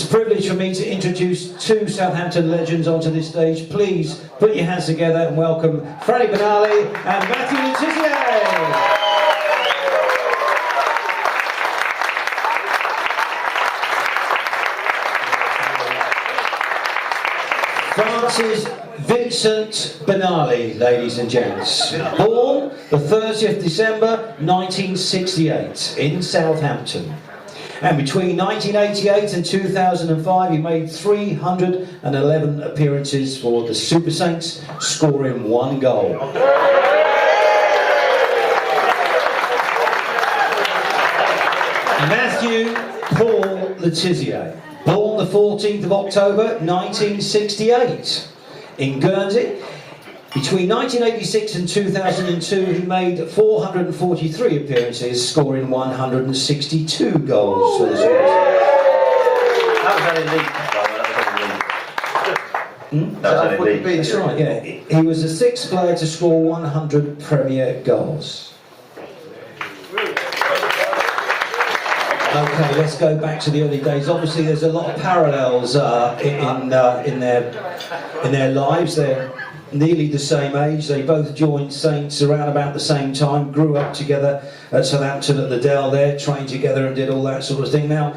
It's a privilege for me to introduce two Southampton legends onto this stage. Please put your hands together and welcome Benali and Mathew Tissier. Francis Vincent Benali, ladies and gents. Born the 30th December 1968 in Southampton. And between 1988 and 2005 he made 311 appearances for the Super Saints, scoring 1 goal. Mathew Paul Tissier. Born the 14th of October 1968 in Guernsey. Between 1986 and 2002 he made 443 appearances, scoring 162 goals for the Saints. That was only league. That was only league. That's right, yeah. He was the 6th player to score 100 Premier goals. Okay, let's go back to the early days. Obviously, there's a lot of parallels in their lives. They're nearly the same age. They both joined Saints around about the same time. Grew up together at Southampton at the Dell there, trained together and did all that sort of thing. Now,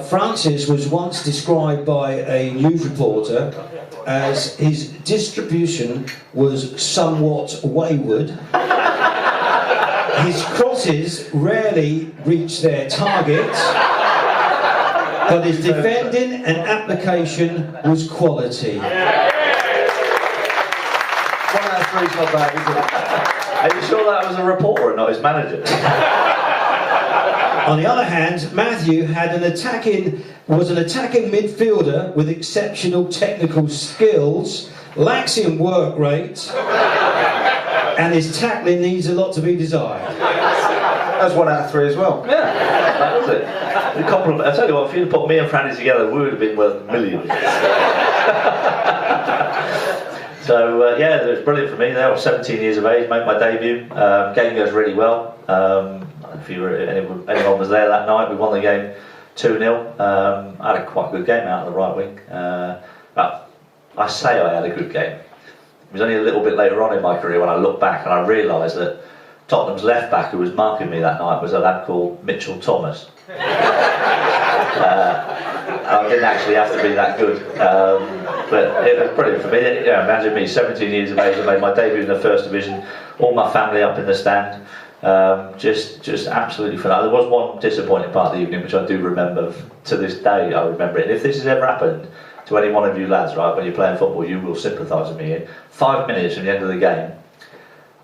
Francis was once described by a news reporter as his distribution was somewhat wayward. His crosses rarely reached their target, but his defending and application was quality. 1 out of 3 is not bad, is it? Are you sure that was a reporter and not his manager? On the other hand, Mathew was an attacking midfielder with exceptional technical skills, lacks in work rate, and his tackling needs a lot to be desired. That's 1 out of 3 as well. Yeah, that was it. The compliment. I tell you what, if you'd have put me and Franny together, we would have been worth millions. So yeah, it was brilliant for me. I was 17 years of age, made my debut. Game goes really well. If anyone was there that night, we won the game 2-0. I had a quite good game out of the right wing. But I say I had a good game. It was only a little bit later on in my career when I look back and I realised that Tottenham's left back who was marking me that night was a lad called Mitchell Thomas. I didn't actually have to be that good, but it was brilliant for me. You know, imagine me, 17 years of age, I made my debut in the First Division, all my family up in the stand. Just absolutely phenomenal. There was one disappointing part of the evening which I do remember to this day. I remember it. And if this has ever happened to any one of you lads, right, when you're playing football, you will sympathise with me here. 5 minutes from the end of the game,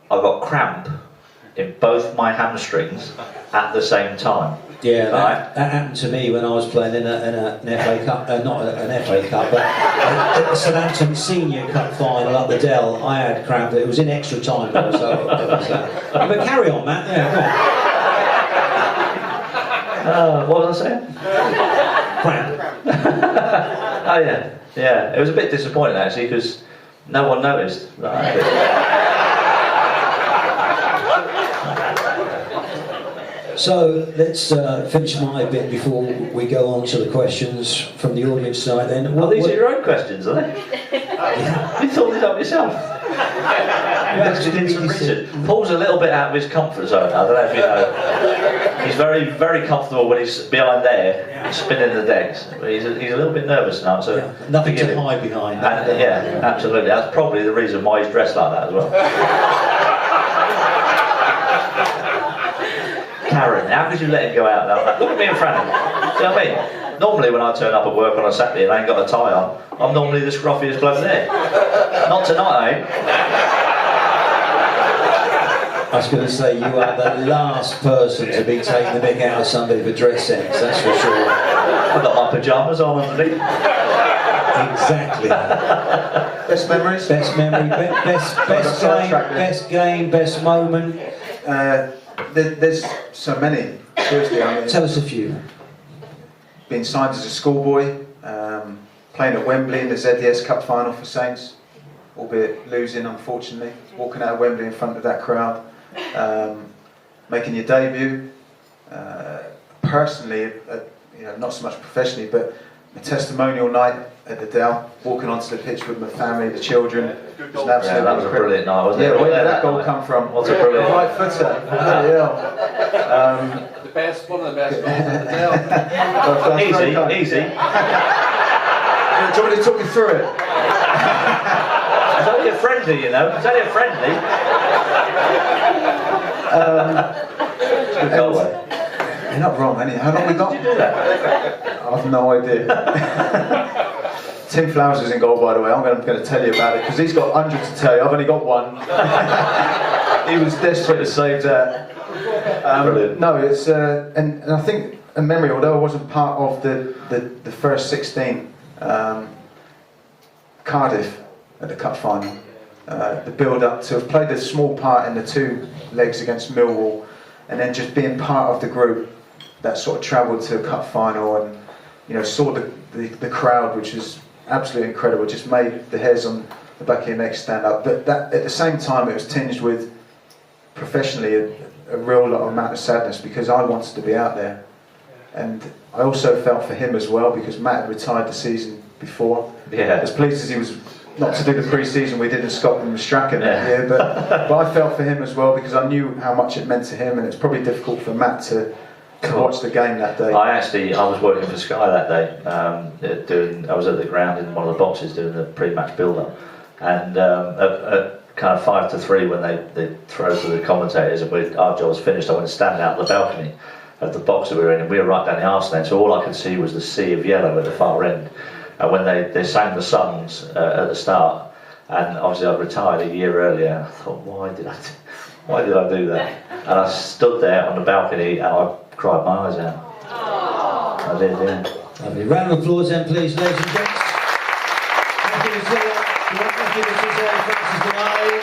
I got cramp in both my hamstrings at the same time. Yeah, right? that happened to me when I was playing in an FA Cup, not an FA Cup, but a Southampton Senior Cup final up the Dell. I had cramp. It was in extra time though, so but carry on, Matt. Yeah, go on. What was I saying? Cramp. Oh yeah. It was a bit disappointing actually because no one noticed. Right? So let's finish my bit before we go on to the questions from the audience tonight. Then, well, these are your own questions, are they? Yeah. You thought these up yourself. You actually did some research. Paul's a little bit out of his comfort zone. I don't know if you know. He's very, very comfortable when he's behind there, spinning the decks. But he's a little bit nervous now. So nothing to hide behind. Yeah, absolutely. That's probably the reason why he's dressed like that as well. Karen, how could you let him go out like that? Look at me in front of him. Do you know what I mean? Normally when I turn up at work on a Saturday and I ain't got a tie on, I'm normally the scruffiest bloke there. Not tonight, eh? I was going to say, you are the last person to be taking the mick out of somebody for dress sense, that's for sure. I've got my pyjamas on underneath. Exactly. Best memories? Best memory, best game, best moment. There's so many. Seriously, I mean, tell us a few. Being signed as a schoolboy, playing at Wembley in the ZDS Cup final for Saints, albeit losing unfortunately. Walking out of Wembley in front of that crowd, making your debut. Personally, not so much professionally, but a testimonial night at the Dell, walking onto the pitch with my family, the children. It was an absolutely Yeah, that was a brilliant night, wasn't it? Yeah, where did that goal come from? What's a brilliant Right footer. The best, one of the best goals in the Dell. Easy. Do you want me to talk you through it? It's only a friendly, you know. It's only a friendly. Good goal, eh? You're not wrong, any. How long we got? I've no idea. Tim Flowers is in goal, by the way. I'm going to tell you about it because he's got hundreds to tell you. I've only got one. He was desperate to save that. No, it's and I think a memory. Although I wasn't part of the first 16, Cardiff at the cup final, the build up to have played a small part in the 2 legs against Millwall, and then just being part of the group that sort of travelled to a cup final and saw the crowd, which was absolutely incredible. Just made the hairs on the back of your neck stand up. But that at the same time, it was tinged with professionally a real lot of amount of sadness because I wanted to be out there, and I also felt for him as well because Matt had retired the season before. Yeah. As pleased as he was not to do the pre-season we did in Scotland with Strachan that year, but I felt for him as well because I knew how much it meant to him, and it's probably difficult for Matt to watch the game that day. I was working for Sky that day. I was at the ground in one of the boxes doing the pre-match build-up, and at kind of 5 to 3 when they throw to the commentators and our job was finished, I went to stand out on the balcony of the box that we were in, and we were right down the arse end, so all I could see was the sea of yellow at the far end. And when they sang the songs at the start, and obviously I'd retired a year earlier, I thought, why did I do that? And I stood there on the balcony and I cried my eyes out. I did, yeah. Lovely. Round of applause then, please, ladies and gents. Mathew Tissier, Francis Benali.